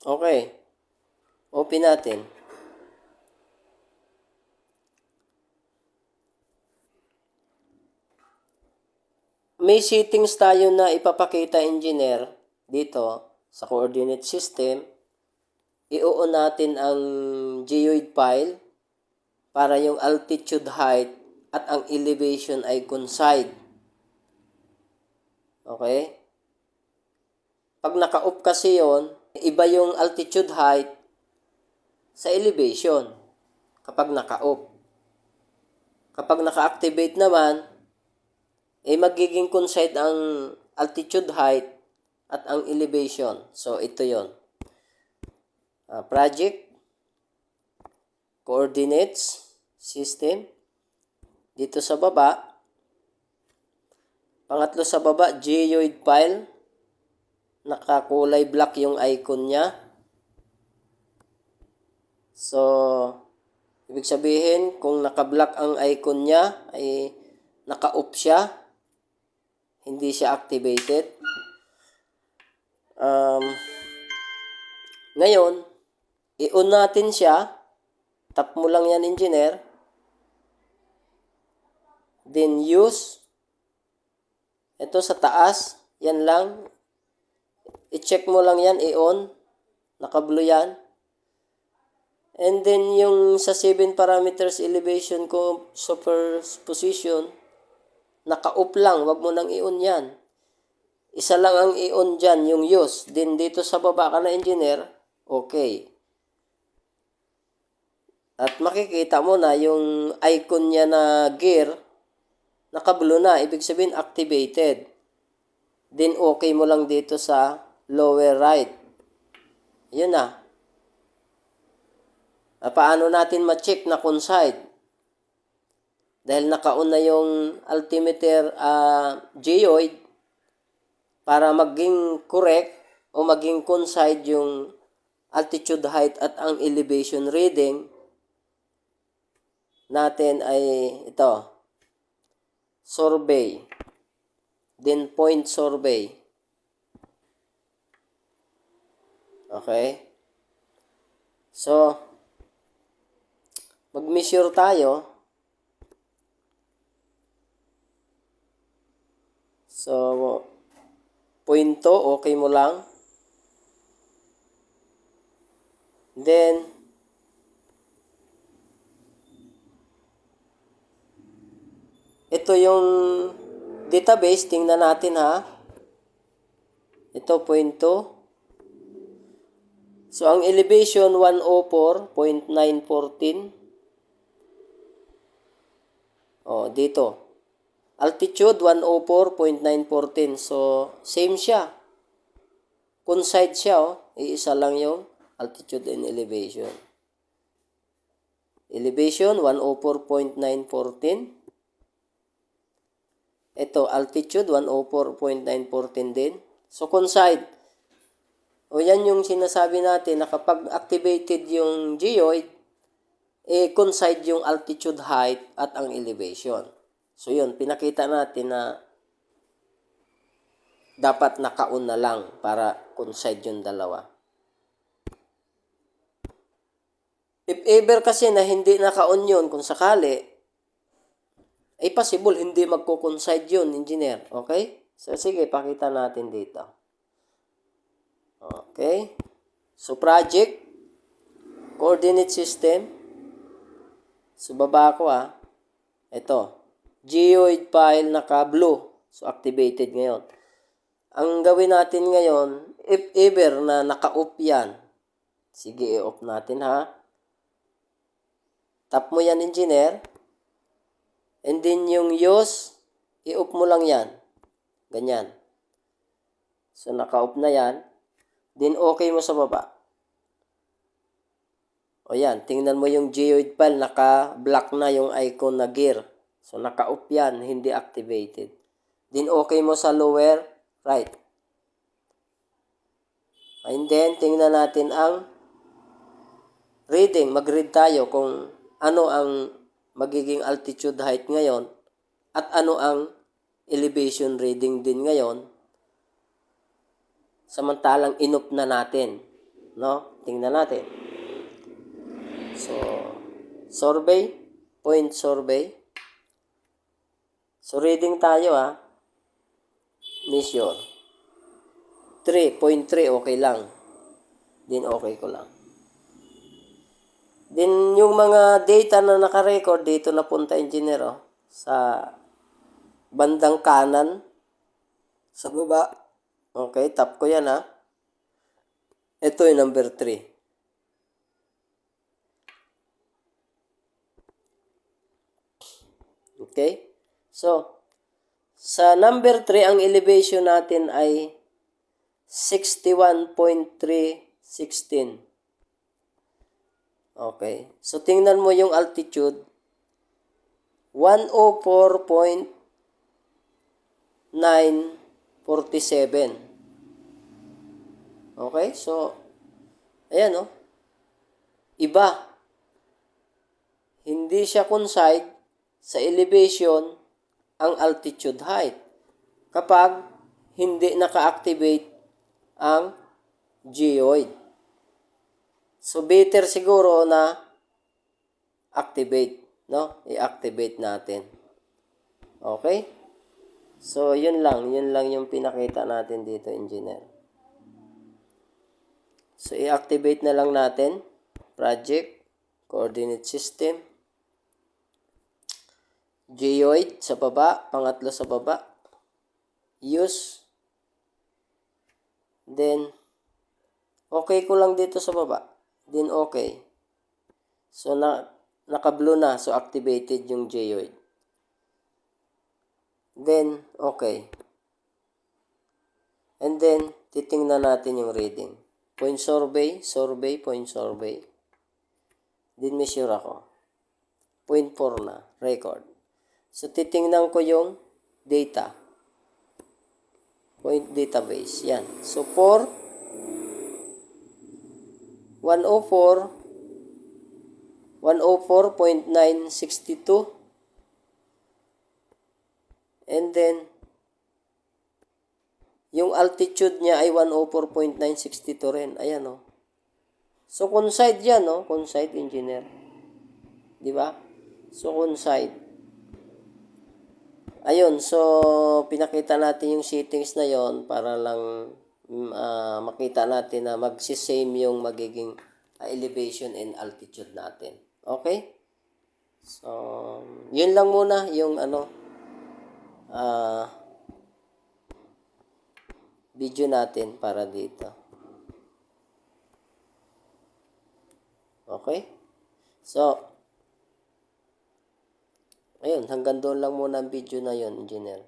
Okay. Open natin. May settings tayo na ipapakita, engineer, dito sa coordinate system. I-on natin ang geoid file para yung altitude, height, at ang elevation ay coincide. Okay? Pag naka-off kasi yon, iba yung altitude, height sa elevation kapag naka-off. Kapag naka-activate naman, magiging coincide ang altitude, height, at ang elevation. So, ito yon. Project, coordinates, system. Dito sa baba, pangatlo sa baba, geoid file. Nakakulay black yung icon niya. So, ibig sabihin, kung naka-black ang icon niya, ay naka-off siya. Hindi siya activated. Ngayon, i-on natin siya. Tap mo lang yan, engineer. Then use. Ito sa taas. Yan lang. I-check mo lang yan, i-on. Naka-blue yan. And then yung sa 7 parameters elevation ko superposition, naka-off lang. Wag mo nang i-on yan. Isa lang ang i-on dyan, yung use. Then dito sa baba ka na, engineer. Okay. At makikita mo na yung icon niya na gear, naka-blue na. Ibig sabihin, activated. Then, okay mo lang dito sa lower right. Yun na. Paano natin ma-check na coincide? Dahil naka-on na yung altimeter geoid, para maging correct o maging coincide yung altitude, height, at ang elevation reading natin ay ito. Survey. Then point survey. Okay? So, mag-measure tayo. So, point 2, okay mo lang. Then, ito yung database. Tingnan natin, ha. Ito, point 2. So, ang elevation, 104.914. Dito. Altitude, 104.914. So, same siya. Coincide siya, Iisa lang yung altitude and elevation. Elevation, 104.914. Ito, altitude, 104.914 din. So, coincide. Yan yung sinasabi natin na kapag activated yung geoid, coincide yung altitude, height, at ang elevation. So, yun, pinakita natin na dapat naka-on na lang para coincide yung dalawa. If ever kasi na hindi naka-on yun, kung sakali, ay possible hindi magko-coincide yun, engineer. Okay? So, sige, pakita natin dito. Okay? So, project, coordinate system. So, baba ko, Ito. Geoid file naka-blue. So, activated ngayon. Ang gawin natin ngayon, if ever na naka-off yan, sige, i-off natin, ha. Tap mo yan, engineer. And then yung use, i-off mo lang yan. Ganyan. So, naka-off na yan. Then, okay mo sa baba. Yan. Tingnan mo yung geoid file. Naka-black na yung icon na gear. So, naka-off yan. Hindi activated. Then, okay mo sa lower right. And then, tingnan natin ang reading. Mag-read tayo kung ano ang magiging altitude, height ngayon at ano ang elevation reading din ngayon, samantalang in-off na natin. no? Tingnan natin. So, survey, point survey. So, reading tayo measure. 3.3, okay lang. Din okay ko lang. Din yung mga data na nakarecord dito na punta engineer sa bandang kanan sa baba. Okay, tap ko yan Ito yung number 3. Okay? So, sa number 3, ang elevation natin ay 61.316. Okay. So, tingnan mo yung altitude. 104.947. Okay? So, ayan iba. Hindi siya coincide sa elevation ang altitude height kapag hindi naka-activate ang geoid. So, better siguro na activate, no? I-activate natin. Okay? So, yun lang yung pinakita natin dito, engineer. So, i-activate na lang natin. Project, coordinate system, geoid sa baba, pangatlo sa baba, use, then, okay ko lang dito sa baba, then okay. So, naka-blue na, so activated yung geoid. Then, okay. And then, titingnan natin yung reading. Point survey, point survey. Then, measure ako. 0.4 na, record. So, titingnan ko yung data. Point database. Yan. So, 104.962. And then, yung altitude niya ay 104.962 rin. Ayan So, coincide yan Coincide, engineer. Di ba? So, coincide. Ayun, so pinakita natin yung settings na yon para lang makita natin na magsisame yung magiging elevation and altitude natin. Okay? So, yun lang muna yung video natin para dito. Okay? So, ayun, hanggang doon lang muna ang video na yon, engineer.